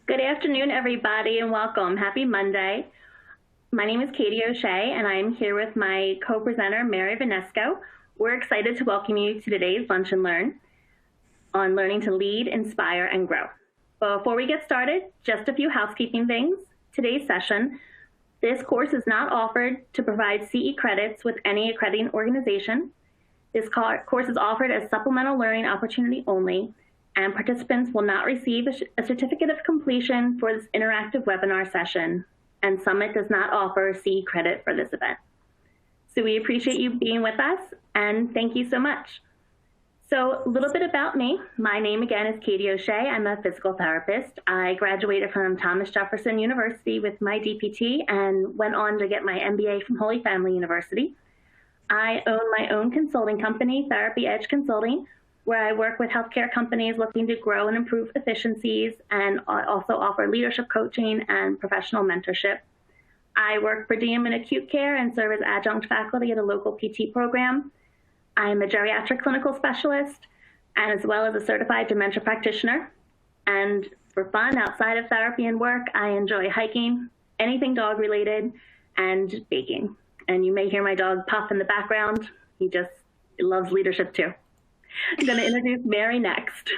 Good afternoon, everybody, and welcome. Happy Monday. My name is Katie O'Shea, and I'm here with my co-presenter, Mary Vanesko. We're excited to welcome you to today's Lunch and Learn on learning to lead, inspire, and grow. Before we get started, just a few housekeeping things. Today's session, this course is not offered to provide CE credits with any accrediting organization. This course is offered as supplemental learning opportunity only, and participants will not receive a certificate of completion for this interactive webinar session, and Summit does not offer CE credit for this event. So we appreciate you being with us, and thank you so much. So a little bit about me. My name again is Katie O'Shea. I'm a physical therapist. I graduated from Thomas Jefferson University with my DPT and went on to get my MBA from Holy Family University. I own my own consulting company, Therapy Edge Consulting, where I work with healthcare companies looking to grow and improve efficiencies, and also offer leadership coaching and professional mentorship. I work per diem in acute care and serve as adjunct faculty at a local PT program. I'm a geriatric clinical specialist, and as well as a certified dementia practitioner. And for fun, outside of therapy and work, I enjoy hiking, anything dog related, and baking. And you may hear my dog Puff in the background. He just loves leadership too. I'm going to introduce Mary next.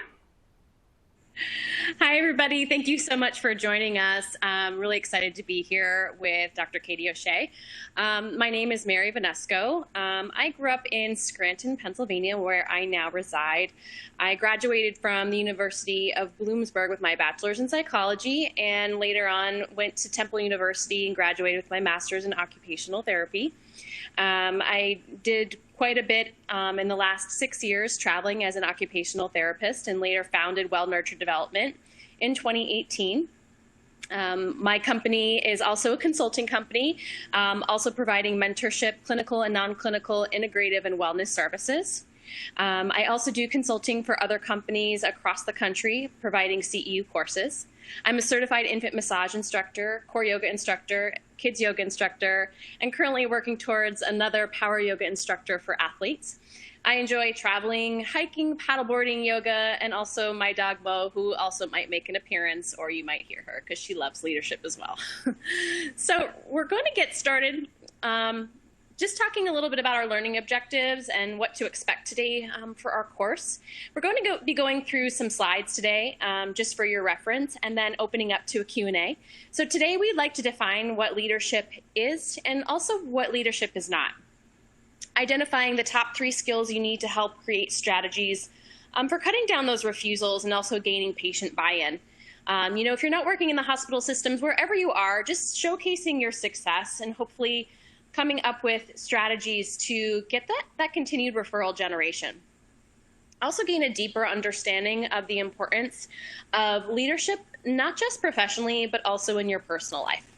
Hi, everybody. Thank you so much for joining us. I'm really excited to be here with Dr. Katie O'Shea. My name is Mary Vanesko. I grew up in Scranton, Pennsylvania, where I now reside. I graduated from the University of Bloomsburg with my bachelor's in psychology, and later on went to Temple University and graduated with my master's in occupational therapy. I did quite a bit in the last 6 years traveling as an occupational therapist, and later founded Well Nurtured Development in 2018. My company is also a consulting company, also providing mentorship, clinical and non-clinical, integrative, and wellness services. I also do consulting for other companies across the country, providing CEU courses. I'm a certified infant massage instructor, core yoga instructor, kids yoga instructor, and currently working towards another power yoga instructor for athletes. I enjoy traveling, hiking, paddleboarding, yoga, and also my dog Mo, who also might make an appearance, or you might hear her because she loves leadership as well. So we're going to get started. Just talking a little bit about our learning objectives and what to expect today for our course. We're going to be going through some slides today just for your reference, and then opening up to a Q&A. So today we'd like to define what leadership is and also what leadership is not. Identifying the top 3 skills you need to help create strategies for cutting down those refusals and also gaining patient buy-in. You know, if you're not working in the hospital systems, wherever you are, just showcasing your success and hopefully coming up with strategies to get that continued referral generation. Also gain a deeper understanding of the importance of leadership, not just professionally, but also in your personal life.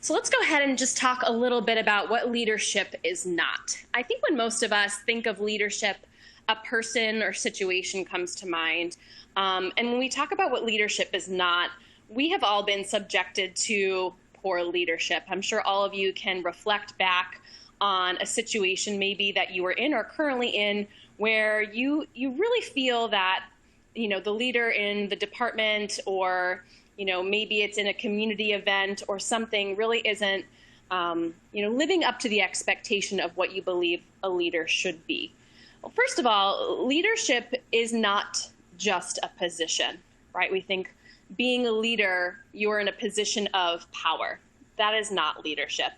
So let's go ahead and just talk a little bit about what leadership is not. I think when most of us think of leadership, a person or situation comes to mind. And when we talk about what leadership is not, we have all been subjected to poor leadership. I'm sure all of you can reflect back on a situation maybe that you were in or currently in where you really feel that, you know, the leader in the department, or, you know, maybe it's in a community event or something, really isn't, you know, living up to the expectation of what you believe a leader should be. Well, first of all, leadership is not just a position, right? We think being a leader, you're in a position of power. That is not leadership.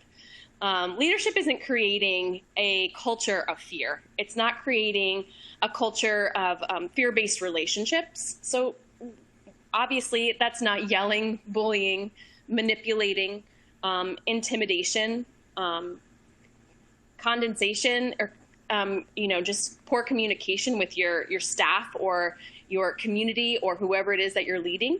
Leadership isn't creating a culture of fear. It's not creating a culture of fear-based relationships. So obviously that's not yelling, bullying, manipulating, intimidation, condensation, or you know, just poor communication with your staff or your community or whoever it is that you're leading.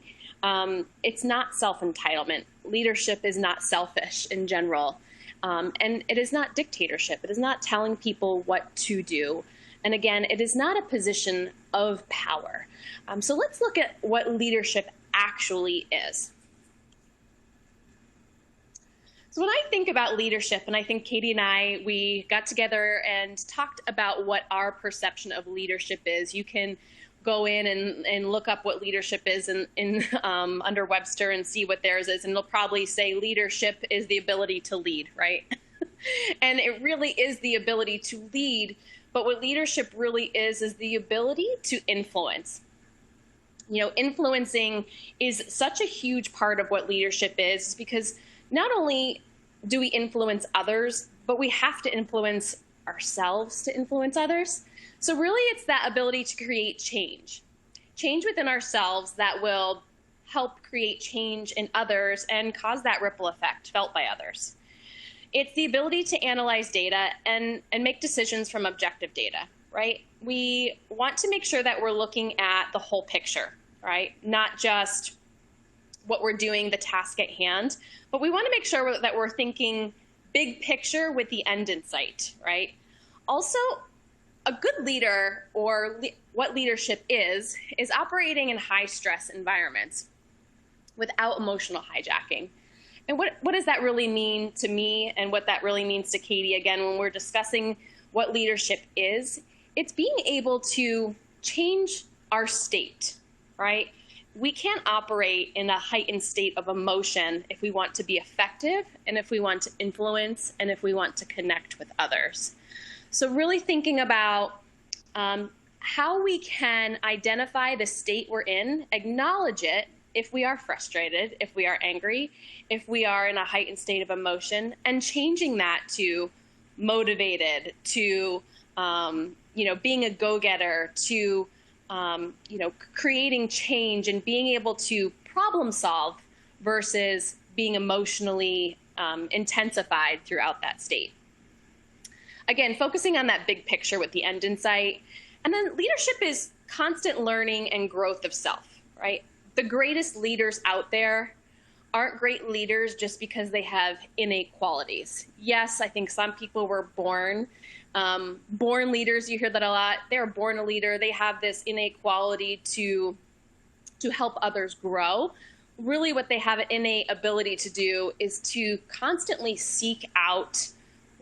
It's not self-entitlement. Leadership is not selfish in general. And it is not dictatorship. It is not telling people what to do. And again, it is not a position of power. So let's look at what leadership actually is. So when I think about leadership, and I think Katie and we got together and talked about what our perception of leadership is. You can go in and look up what leadership is in under Webster and see what theirs is, and they'll probably say leadership is the ability to lead, right? And it really is the ability to lead, but what leadership really is the ability to influence. Influencing is such a huge part of what leadership is, because not only do we influence others, but we have to influence ourselves to influence others. So really it's that ability to create change within ourselves that will help create change in others and cause that ripple effect felt by others. It's the ability to analyze data and make decisions from objective data, right? We want to make sure that we're looking at the whole picture, right? Not just what we're doing, the task at hand, but we want to make sure that we're thinking big picture with the end in sight, right? Also, a good leader, or what leadership is operating in high stress environments without emotional hijacking. And what does that really mean to me, and what that really means to Katie? Again, when we're discussing what leadership is, it's being able to change our state, right? We can't operate in a heightened state of emotion if we want to be effective, and if we want to influence, and if we want to connect with others. So really thinking about how we can identify the state we're in, acknowledge it if we are frustrated, if we are angry, if we are in a heightened state of emotion, and changing that to motivated, to being a go-getter, to creating change and being able to problem solve versus being emotionally intensified throughout that state. Again, focusing on that big picture with the end in sight. And then leadership is constant learning and growth of self, right? The greatest leaders out there aren't great leaders just because they have innate qualities. Yes, I think some people were born leaders. You hear that a lot. They're born a leader. They have this innate quality to help others grow. Really what they have an innate ability to do is to constantly seek out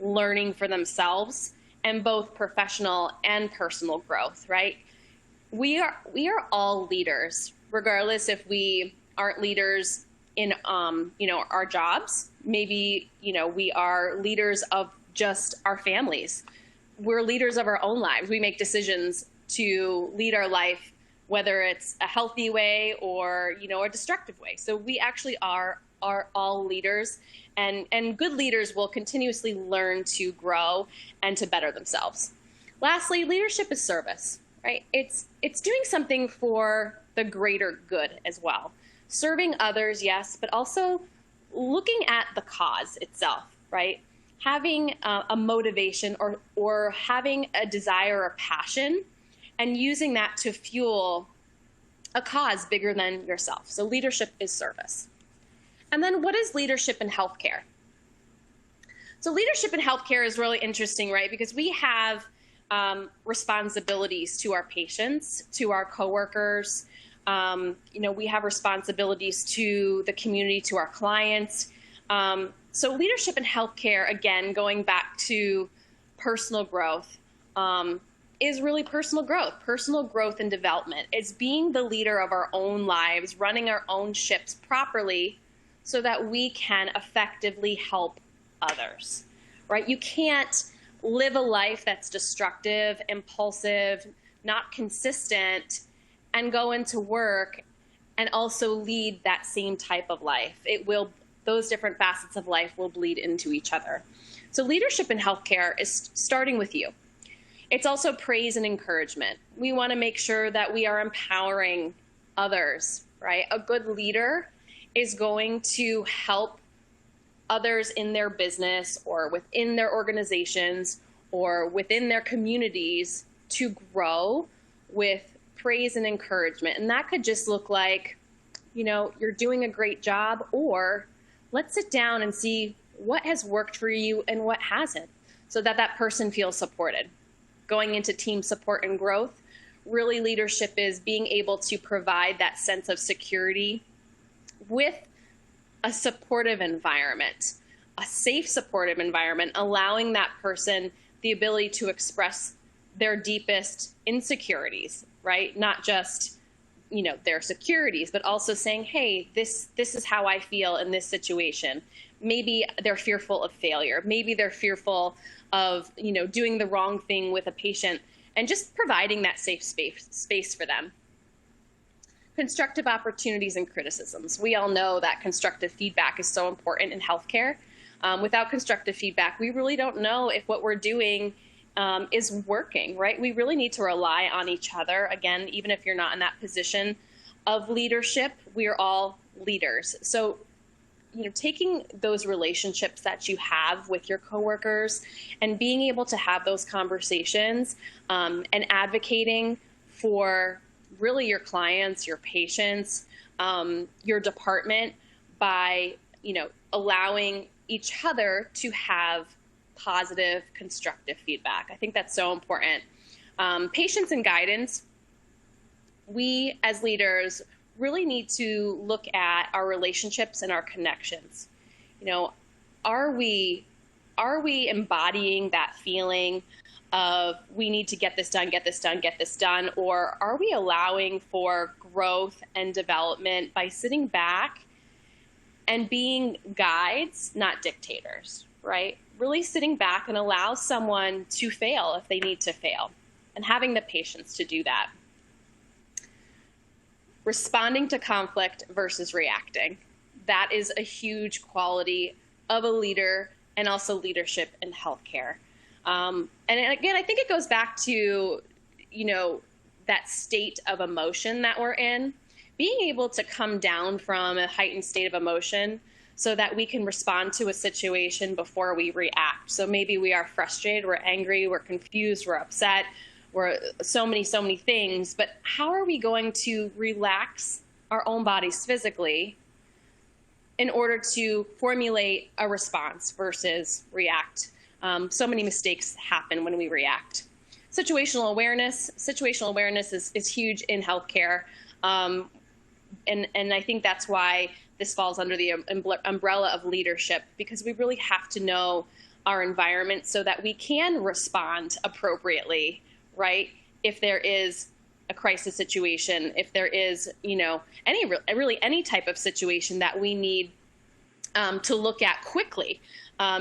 learning for themselves and both professional and personal growth, right? We are all leaders, regardless if we aren't leaders in our jobs. Maybe we are leaders of just our families. We're leaders of our own lives. We make decisions to lead our life, whether it's a healthy way or a destructive way. So we actually are all leaders, and good leaders will continuously learn to grow and to better themselves. Lastly, leadership is service, right? It's doing something for the greater good as well. Serving others, yes, but also looking at the cause itself, right? Having a motivation or having a desire or passion, and using that to fuel a cause bigger than yourself. So leadership is service. And then what is leadership in healthcare? So leadership in healthcare is really interesting, right? Because we have responsibilities to our patients, to our coworkers. We have responsibilities to the community, to our clients. So leadership in healthcare, again, going back to personal growth, is really personal growth and development. It's being the leader of our own lives, running our own ships properly so that we can effectively help others, right? You can't live a life that's destructive, impulsive, not consistent, and go into work and also lead that same type of life. Those different facets of life will bleed into each other. So leadership in healthcare is starting with you. It's also praise and encouragement. We want to make sure that we are empowering others, right? A good leader is going to help others in their business or within their organizations or within their communities to grow with praise and encouragement. And that could just look like, you're doing a great job, or let's sit down and see what has worked for you and what hasn't, so that that person feels supported. Going into team support and growth, really leadership is being able to provide that sense of security with a supportive environment, a safe, supportive environment, allowing that person the ability to express their deepest insecurities, right? Not just, their securities, but also saying, hey, this is how I feel in this situation. Maybe they're fearful of failure. Maybe they're fearful of, doing the wrong thing with a patient, and just providing that safe space for them. Constructive opportunities and criticisms. We all know that constructive feedback is so important in healthcare. Without constructive feedback, we really don't know if what we're doing is working, right? We really need to rely on each other. Again, even if you're not in that position of leadership, we are all leaders. So, taking those relationships that you have with your coworkers and being able to have those conversations and advocating for really your clients, your patients, your department by, allowing each other to have positive, constructive feedback. I think that's so important. Patience and guidance. We as leaders really need to look at our relationships and our connections. Are we embodying that feeling of we need to get this done, get this done, get this done, or are we allowing for growth and development by sitting back and being guides, not dictators, right? Really sitting back and allow someone to fail if they need to fail, and having the patience to do that. Responding to conflict versus reacting. That is a huge quality of a leader, and also leadership in healthcare. And again, I think it goes back to, that state of emotion that we're in, being able to come down from a heightened state of emotion so that we can respond to a situation before we react. So maybe we are frustrated, we're angry, we're confused, we're upset, we're so many things, but how are we going to relax our own bodies physically in order to formulate a response versus react? So many mistakes happen when we react. Situational awareness. Situational awareness is huge in healthcare. And I think that's why this falls under the umbrella of leadership, because we really have to know our environment so that we can respond appropriately, right? If there is a crisis situation, if there is, any type of situation that we need to look at quickly,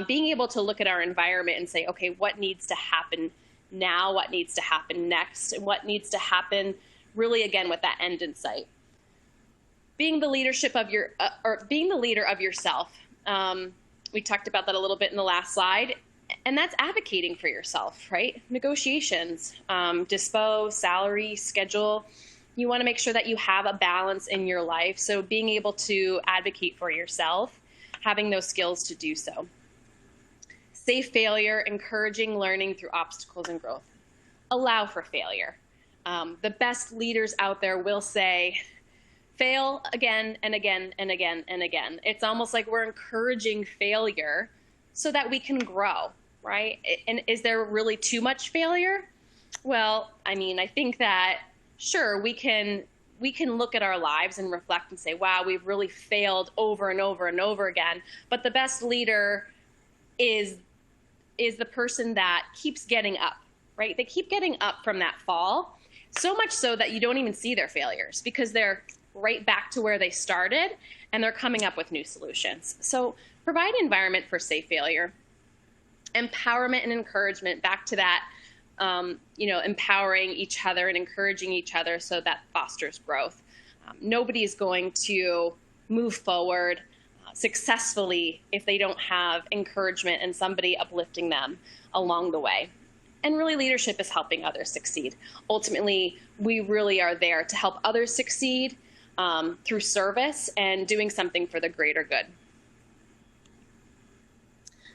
being able to look at our environment and say, okay, what needs to happen now? What needs to happen next? And what needs to happen really, again, with that end in sight? Being the leadership of being the leader of yourself. We talked about that a little bit in the last slide, and that's advocating for yourself, right? Negotiations, dispo, salary, schedule. You want to make sure that you have a balance in your life. So being able to advocate for yourself, having those skills to do so. Safe failure, encouraging learning through obstacles and growth. Allow for failure. The best leaders out there will say, fail again and again and again and again. It's almost like we're encouraging failure so that we can grow, right? And is there really too much failure? Well, I think that sure, we can look at our lives and reflect and say, wow, we've really failed over and over and over again. But the best leader is the person that keeps getting up, right? They keep getting up from that fall, so much so that you don't even see their failures because they're right back to where they started and they're coming up with new solutions. So provide an environment for safe failure. Empowerment and encouragement, back to that, empowering each other and encouraging each other so that fosters growth. Nobody is going to move forward successfully if they don't have encouragement and somebody uplifting them along the way. And really, leadership is helping others succeed. Ultimately, we really are there to help others succeed through service and doing something for the greater good.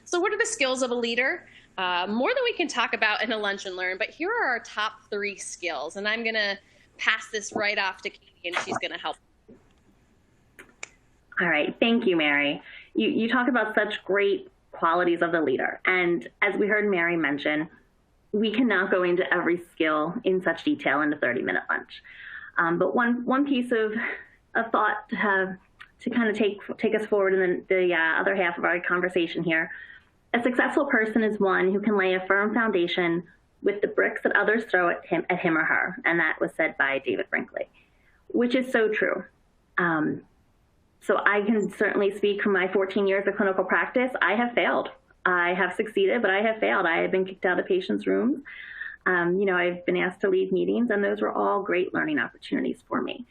So what are the skills of a leader? More than we can talk about in a lunch and learn, but here are our top 3 skills. And I'm going to pass this right off to Katie, and she's going to help. All right. Thank you, Mary. You talk about such great qualities of the leader. And as we heard Mary mention, we cannot go into every skill in such detail in a 30-minute lunch. But one piece of thought to have to kind of take us forward in the other half of our conversation here. A successful person is one who can lay a firm foundation with the bricks that others throw at him or her. And that was said by David Brinkley, which is so true. So I can certainly speak from my 14 years of clinical practice. I have failed. I have succeeded, but I have failed. I have been kicked out of patients' rooms. I've been asked to leave meetings, and those were all great learning opportunities for me.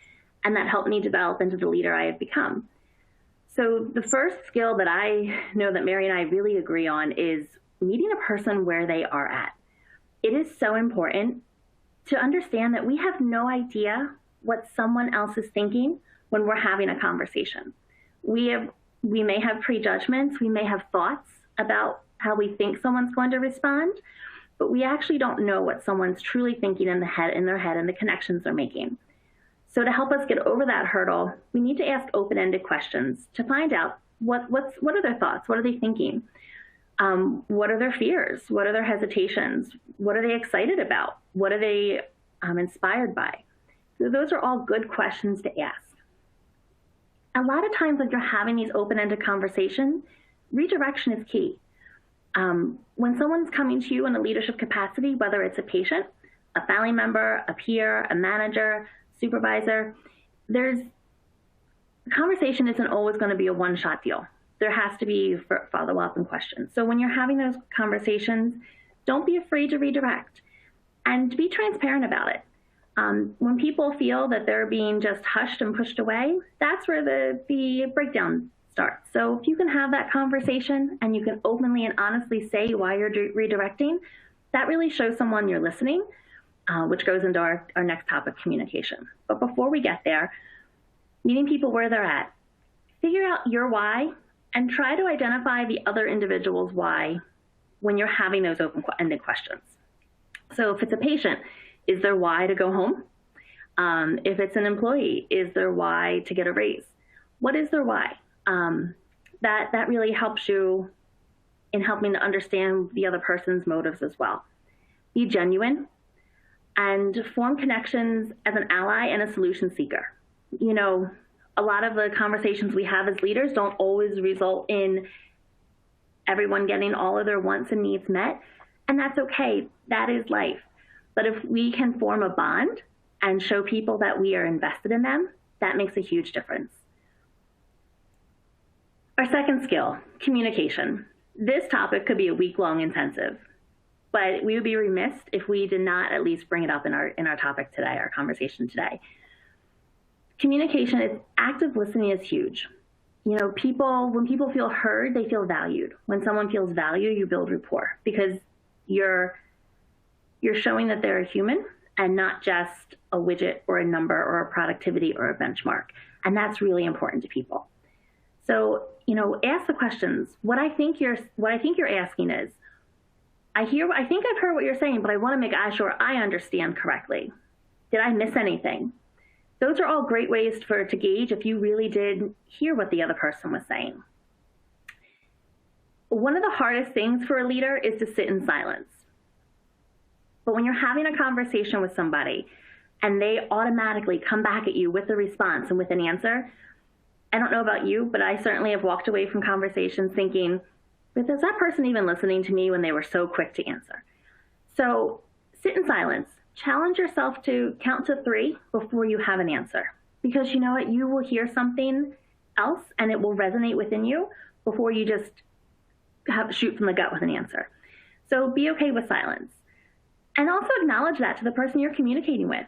And that helped me develop into the leader I have become. So the first skill that I know that Mary and I really agree on is meeting a person where they are at. It is so important to understand that we have no idea what someone else is thinking when we're having a conversation. We may have prejudgments, we may have thoughts about how we think someone's going to respond, but we actually don't know what someone's truly thinking in their head and the connections they're making. So to help us get over that hurdle, we need to ask open-ended questions to find out what are their thoughts, what are they thinking, what are their fears, what are their hesitations, what are they excited about, what are they inspired by. So those are all good questions to ask. A lot of times when you're having these open-ended conversations, redirection is key. When someone's coming to you in a leadership capacity, whether it's a patient, a family member, a peer, a manager, supervisor, conversation isn't always going to be a one-shot deal. There has to be follow-up and questions. So when you're having those conversations, don't be afraid to redirect and be transparent about it. When people feel that they're being just hushed and pushed away, that's where the breakdown starts. So if you can have that conversation and you can openly and honestly say why you're redirecting, that really shows someone you're listening, which goes into our next topic, communication. But before we get there, meeting people where they're at, figure out your why and try to identify the other individual's why when you're having those open-ended questions. So if it's a patient, is their why to go home? If it's an employee, is their why to get a raise? What is their why? That really helps you in helping to understand the other person's motives as well. Be genuine and form connections as an ally and a solution seeker. A lot of the conversations we have as leaders don't always result in everyone getting all of their wants and needs met, and that's okay. That is life. But if we can form a bond and show people that we are invested in them, that makes a huge difference. Our second skill, communication. This topic could be a week-long intensive, but we would be remiss if we did not at least bring it up in our topic today, our conversation today. Communication is active listening is huge. When people feel heard, they feel valued. When someone feels valued, you build rapport because you're showing that they're a human and not just a widget or a number or a productivity or a benchmark. And that's really important to people. So, ask the questions. What I think you're asking is, I think I've heard what you're saying, but I want to make sure I understand correctly. Did I miss anything? Those are all great ways to gauge if you really did hear what the other person was saying. One of the hardest things for a leader is to sit in silence. But when you're having a conversation with somebody and they automatically come back at you with a response and with an answer, I don't know about you, but I certainly have walked away from conversations thinking, but is that person even listening to me when they were so quick to answer? So sit in silence. Challenge yourself to count to 3 before you have an answer. Because you know what? You will hear something else and it will resonate within you before you just shoot from the gut with an answer. So be okay with silence. And also acknowledge that to the person you're communicating with.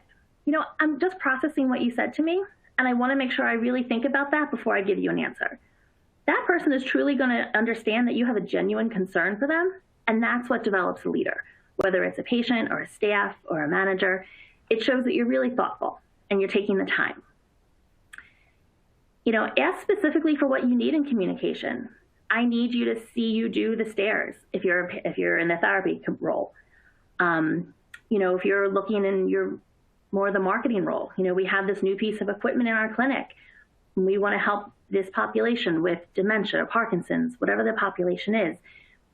I'm just processing what you said to me, and I want to make sure I really think about that before I give you an answer. That person is truly going to understand that you have a genuine concern for them, and that's what develops a leader. Whether it's a patient or a staff or a manager, it shows that you're really thoughtful and you're taking the time. Ask specifically for what you need in communication. I need you to see you do the stairs if you're in the therapy role. If you're looking in your more the marketing role, we have this new piece of equipment in our clinic. And we want to help this population with dementia, Parkinson's, whatever the population is.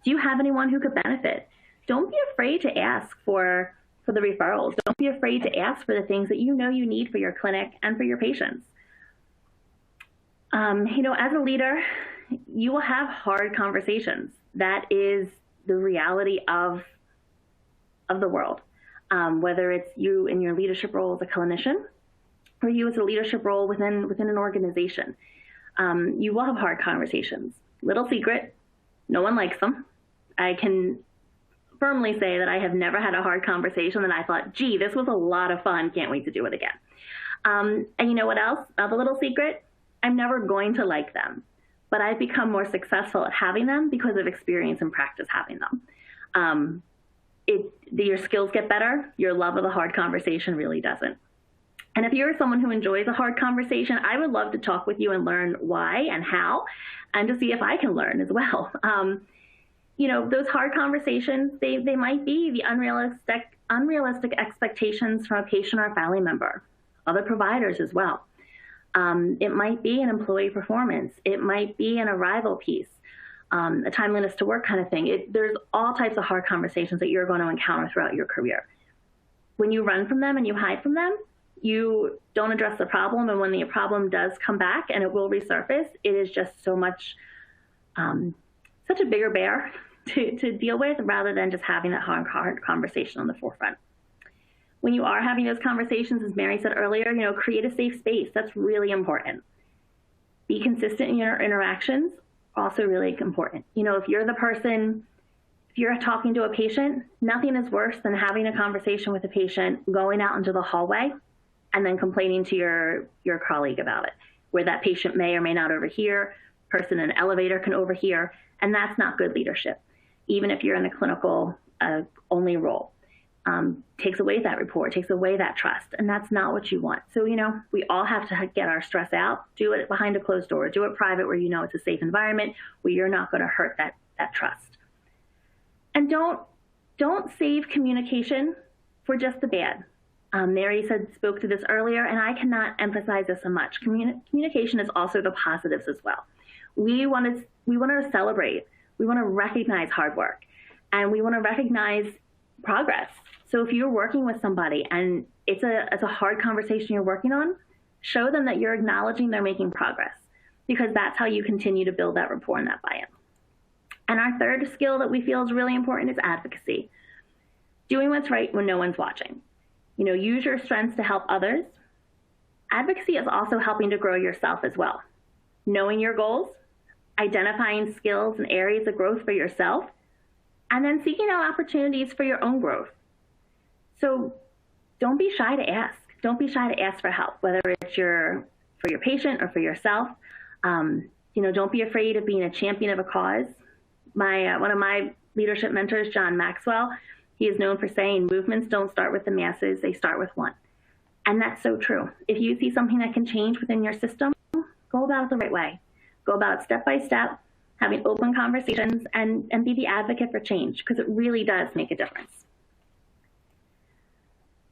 Do you have anyone who could benefit? Don't be afraid to ask for the referrals. Don't be afraid to ask for the things that you need for your clinic and for your patients. As a leader, you will have hard conversations. That is the reality of of the world, whether it's you in your leadership role as a clinician or you as a leadership role within an organization. You will have hard conversations. Little secret, no one likes them. I can firmly say that I have never had a hard conversation that I thought, gee, this was a lot of fun, can't wait to do it again. And you know what else? Another little secret, I'm never going to like them, but I've become more successful at having them because of experience and practice having them. Your skills get better, your love of the hard conversation really doesn't. And if you're someone who enjoys a hard conversation, I would love to talk with you and learn why and how, and to see if I can learn as well. Those hard conversations, they might be the unrealistic expectations from a patient or a family member, other providers as well. It might be an employee performance. It might be an arrival piece, a timeliness to work kind of thing. There's all types of hard conversations that you're going to encounter throughout your career. When you run from them and you hide from them, you don't address the problem, and when the problem does come back, and it will resurface, it is just such a bigger bear to deal with, rather than just having that hard conversation on the forefront. When you are having those conversations, as Mary said earlier, create a safe space. That's really important. Be consistent in your interactions, also really important. If you're talking to a patient, nothing is worse than having a conversation with a patient, going out into the hallway, and then complaining to your colleague about it, where that patient may or may not overhear, person in an elevator can overhear, and that's not good leadership, even if you're in a clinical only role. Takes away that rapport, takes away that trust, and that's not what you want. So, we all have to get our stress out, do it behind a closed door, do it private where it's a safe environment where you're not going to hurt that trust. And don't save communication for just the bad. Mary spoke to this earlier, and I cannot emphasize this so much. Communication is also the positives as well. We want to celebrate. We want to recognize hard work, and we want to recognize progress. So if you're working with somebody and it's a hard conversation you're working on, show them that you're acknowledging they're making progress, because that's how you continue to build that rapport and that buy-in. And our third skill that we feel is really important is advocacy. Doing what's right when no one's watching. Use your strengths to help others. Advocacy is also helping to grow yourself as well. Knowing your goals, identifying skills and areas of growth for yourself, and then seeking out opportunities for your own growth. So don't be shy to ask. Don't be shy to ask for help, whether it's for your patient or for yourself. Don't be afraid of being a champion of a cause. One of my leadership mentors, John Maxwell, he is known for saying movements don't start with the masses, they start with one. And that's so true. If you see something that can change within your system, go about it the right way. Go about it step by step, having open conversations, and be the advocate for change, because it really does make a difference.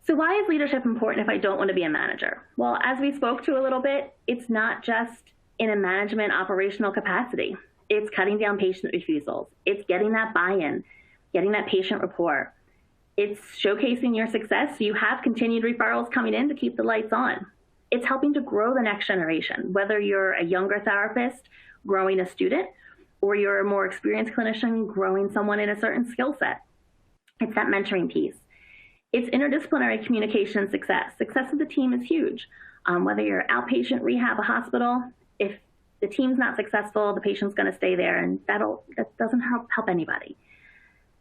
So why is leadership important if I don't want to be a manager? Well, as we spoke to a little bit, it's not just in a management operational capacity. It's cutting down patient refusals. It's getting that buy-in, getting that patient rapport. It's showcasing your success so you have continued referrals coming in to keep the lights on. It's helping to grow the next generation, whether you're a younger therapist growing a student, or you're a more experienced clinician growing someone in a certain skill set. It's that mentoring piece. It's interdisciplinary communication and success. Success of the team is huge. Whether you're outpatient, rehab, a hospital, if the team's not successful, the patient's going to stay there, and that doesn't help anybody.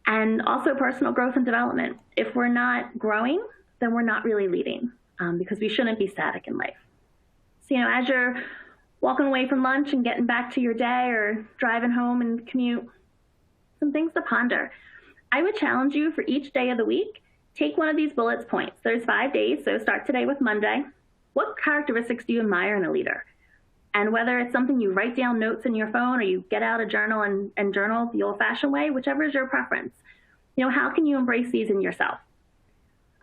And also personal growth and development. If we're not growing, then we're not really leading, because we shouldn't be static in life. So, as you're walking away from lunch and getting back to your day, or driving home and commute, some things to ponder. I would challenge you for each day of the week, take one of these bullet points. There's 5 days, so start today with Monday. What characteristics do you admire in a leader? And whether it's something you write down notes in your phone, or you get out a journal and journal the old-fashioned way, whichever is your preference. How can you embrace these in yourself?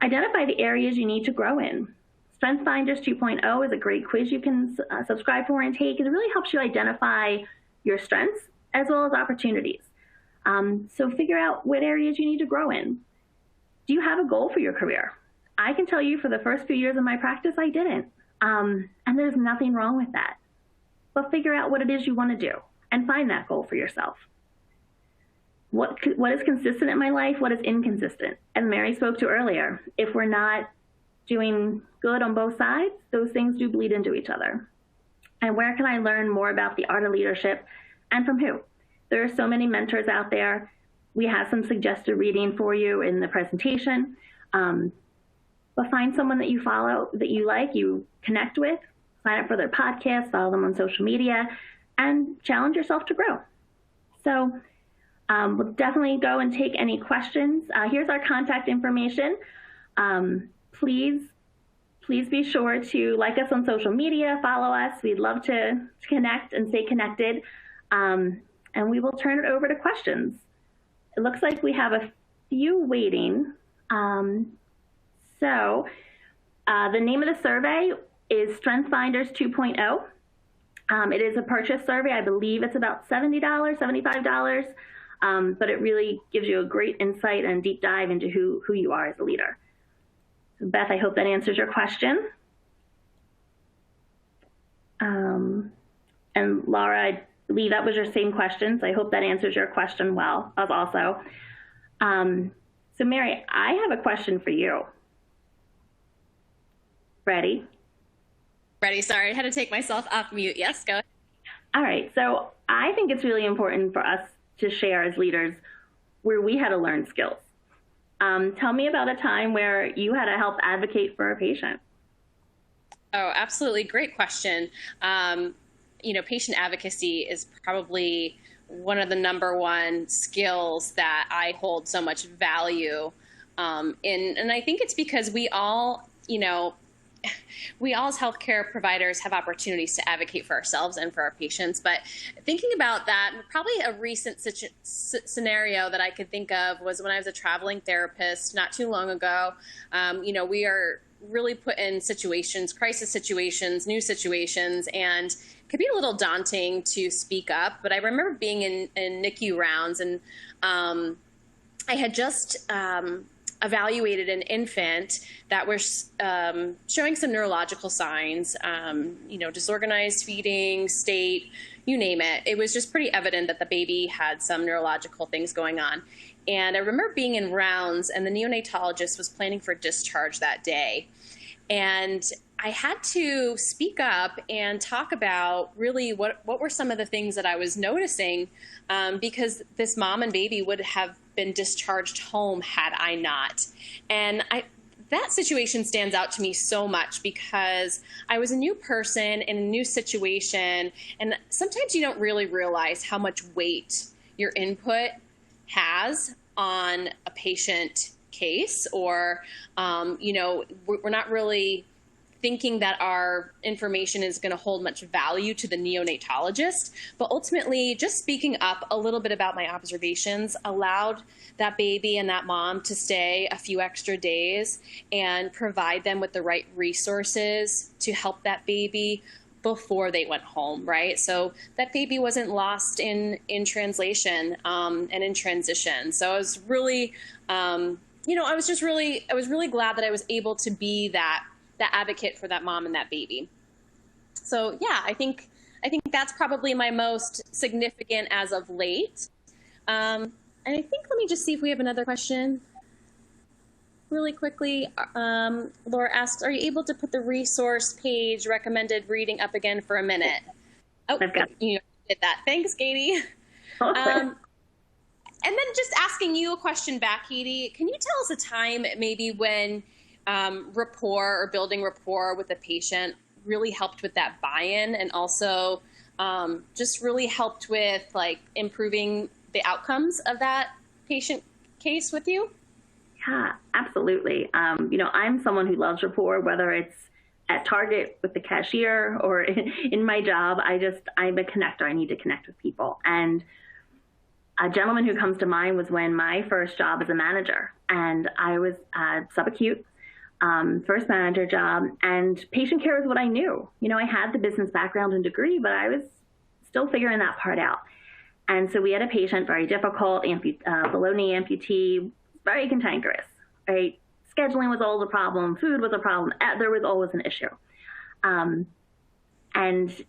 Identify the areas you need to grow in. Strengths Finders 2.0 is a great quiz you can subscribe for and take. It really helps you identify your strengths as well as opportunities. So figure out what areas you need to grow in. Do you have a goal for your career? I can tell you for the first few years of my practice, I didn't. And there's nothing wrong with that. But figure out what it is you want to do and find that goal for yourself. what is consistent in my life? What is inconsistent? As Mary spoke to earlier, if we're not doing good on both sides, those things do bleed into each other. And where can I learn more about the art of leadership, and from who? There are so many mentors out there. We have some suggested reading for you in the presentation. But find someone that you follow, that you like, you connect with, sign up for their podcast, follow them on social media, and challenge yourself to grow. So we'll definitely go and take any questions. Here's our contact information. Please be sure to like us on social media, follow us. We'd love to connect and stay connected. And we will turn it over to questions. It looks like we have a few waiting. So the name of the survey is Strength Finders 2.0. It is a purchase survey. I believe it's about $70, $75, but it really gives you a great insight and deep dive into who you are as a leader. Beth, I hope that answers your question. And Laura, I believe that was your same question, so I hope that answers your question well also. So Mary, I have a question for you. Ready? Ready. Sorry, I had to take myself off mute. Yes, go ahead. All right. So I think it's really important for us to share as leaders where we had to learn skills. Tell me about a time where you had to help advocate for a patient. Oh, absolutely. Great question. Patient advocacy is probably one of the number one skills that I hold so much value in. And I think it's because we all as healthcare providers have opportunities to advocate for ourselves and for our patients. But thinking about that, probably a recent scenario that I could think of was when I was a traveling therapist not too long ago. We are really put in situations, crisis situations, new situations, and it could be a little daunting to speak up. But I remember being in NICU rounds, and I had just evaluated an infant that was showing some neurological signs, disorganized feeding, state, you name it. It was just pretty evident that the baby had some neurological things going on. And I remember being in rounds, and the neonatologist was planning for discharge that day. And I had to speak up and talk about really what were some of the things that I was noticing, because this mom and baby would have been discharged home had I not. And that situation stands out to me so much because I was a new person in a new situation, and sometimes you don't really realize how much weight your input has on a patient case, or we're not really thinking that our information is going to hold much value to the neonatologist. But ultimately, just speaking up a little bit about my observations allowed that baby and that mom to stay a few extra days and provide them with the right resources to help that baby before they went home, right? So that baby wasn't lost in translation and in transition. So I was really, I was really glad that I was able to be that advocate for that mom and that baby. So yeah, I think that's probably my most significant as of late. And I think, let me just see if we have another question really quickly. Laura asks, are you able to put the resource page recommended reading up again for a minute? Oh, you did that. Thanks, Katie. Okay. And then just asking you a question back, Katie, can you tell us a time maybe when rapport or building rapport with the patient really helped with that buy-in, and also just really helped with like improving the outcomes of that patient case with you? Yeah, absolutely. I'm someone who loves rapport, whether it's at Target with the cashier or in my job. I'm a connector. I need to connect with people. And a gentleman who comes to mind was when my first job as a manager, and I was subacute, first manager job, and patient care was what I knew. I had the business background and degree, but I was still figuring that part out. And so we had a patient, very difficult, below knee amputee, very cantankerous, right? Scheduling was always a problem. Food was a problem. There was always an issue. And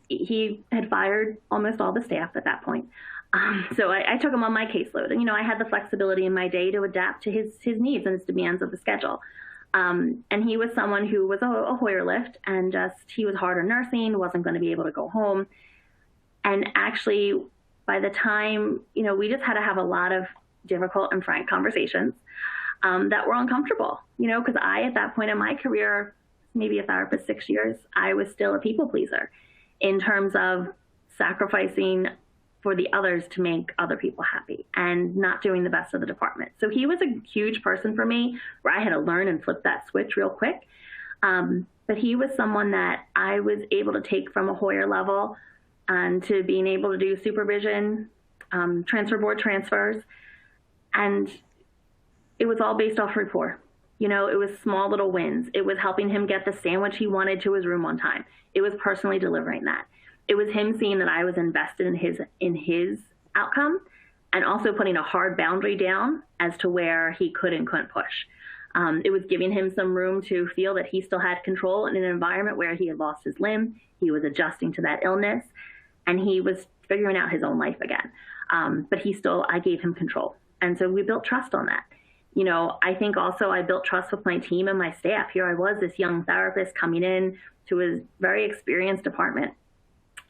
he had fired almost all the staff at that point. So I took him on my caseload, and I had the flexibility in my day to adapt to his needs and his demands of the schedule. And he was someone who was a Hoyer lift, and he was hard on nursing, wasn't going to be able to go home. And actually, by the time, we just had to have a lot of difficult and frank conversations that were uncomfortable, because at that point in my career, maybe a therapist 6 years, I was still a people pleaser in terms of sacrificing for the others to make other people happy and not doing the best of the department. So he was a huge person for me where I had to learn and flip that switch real quick. But he was someone that I was able to take from a Hoyer level and to being able to do supervision, transfer board transfers. And it was all based off rapport. It was small little wins. It was helping him get the sandwich he wanted to his room on time. It was personally delivering that. It was him seeing that I was invested in his outcome, and also putting a hard boundary down as to where he could and couldn't push. It was giving him some room to feel that he still had control in an environment where he had lost his limb. He was adjusting to that illness, and he was figuring out his own life again. But I gave him control. And so we built trust on that. I think also I built trust with my team and my staff. Here I was, this young therapist coming in to a very experienced department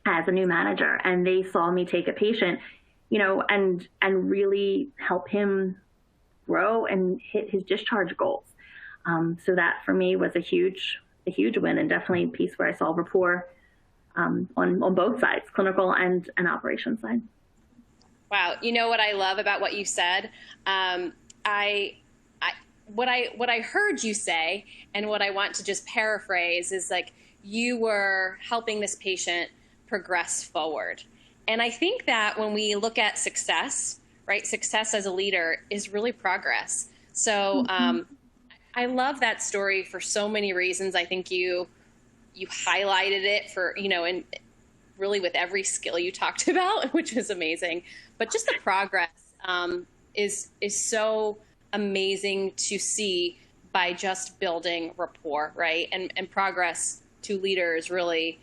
as a new manager, and they saw me take a patient, and really help him grow and hit his discharge goals. So that for me was a huge win, and definitely a piece where I saw rapport on both sides, clinical and operations side. Wow. What I love about what you said, what I heard you say, and what I want to just paraphrase is like, you were helping this patient progress forward. And I think that when we look at success, right, success as a leader is really progress. So I love that story for so many reasons. I think you highlighted it for, and really with every skill you talked about, which was amazing. But just the progress is so amazing to see by just building rapport, right? And progress to leaders really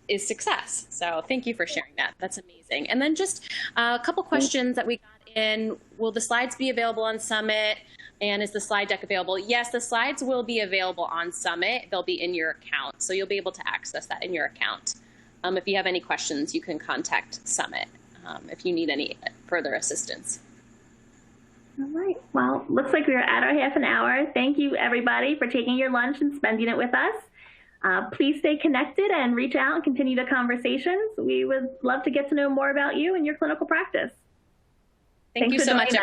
is success. So thank you for sharing that. That's amazing. And then just a couple questions that we got in. Will the slides be available on Summit? And is the slide deck available? Yes, the slides will be available on Summit. They'll be in your account. So you'll be able to access that in your account. If you have any questions, you can contact Summit if you need any further assistance. All right. Well, looks like we're at our half an hour. Thank you, everybody, for taking your lunch and spending it with us. Please stay connected and reach out and continue the conversations. We would love to get to know more about you and your clinical practice. Thank you so much.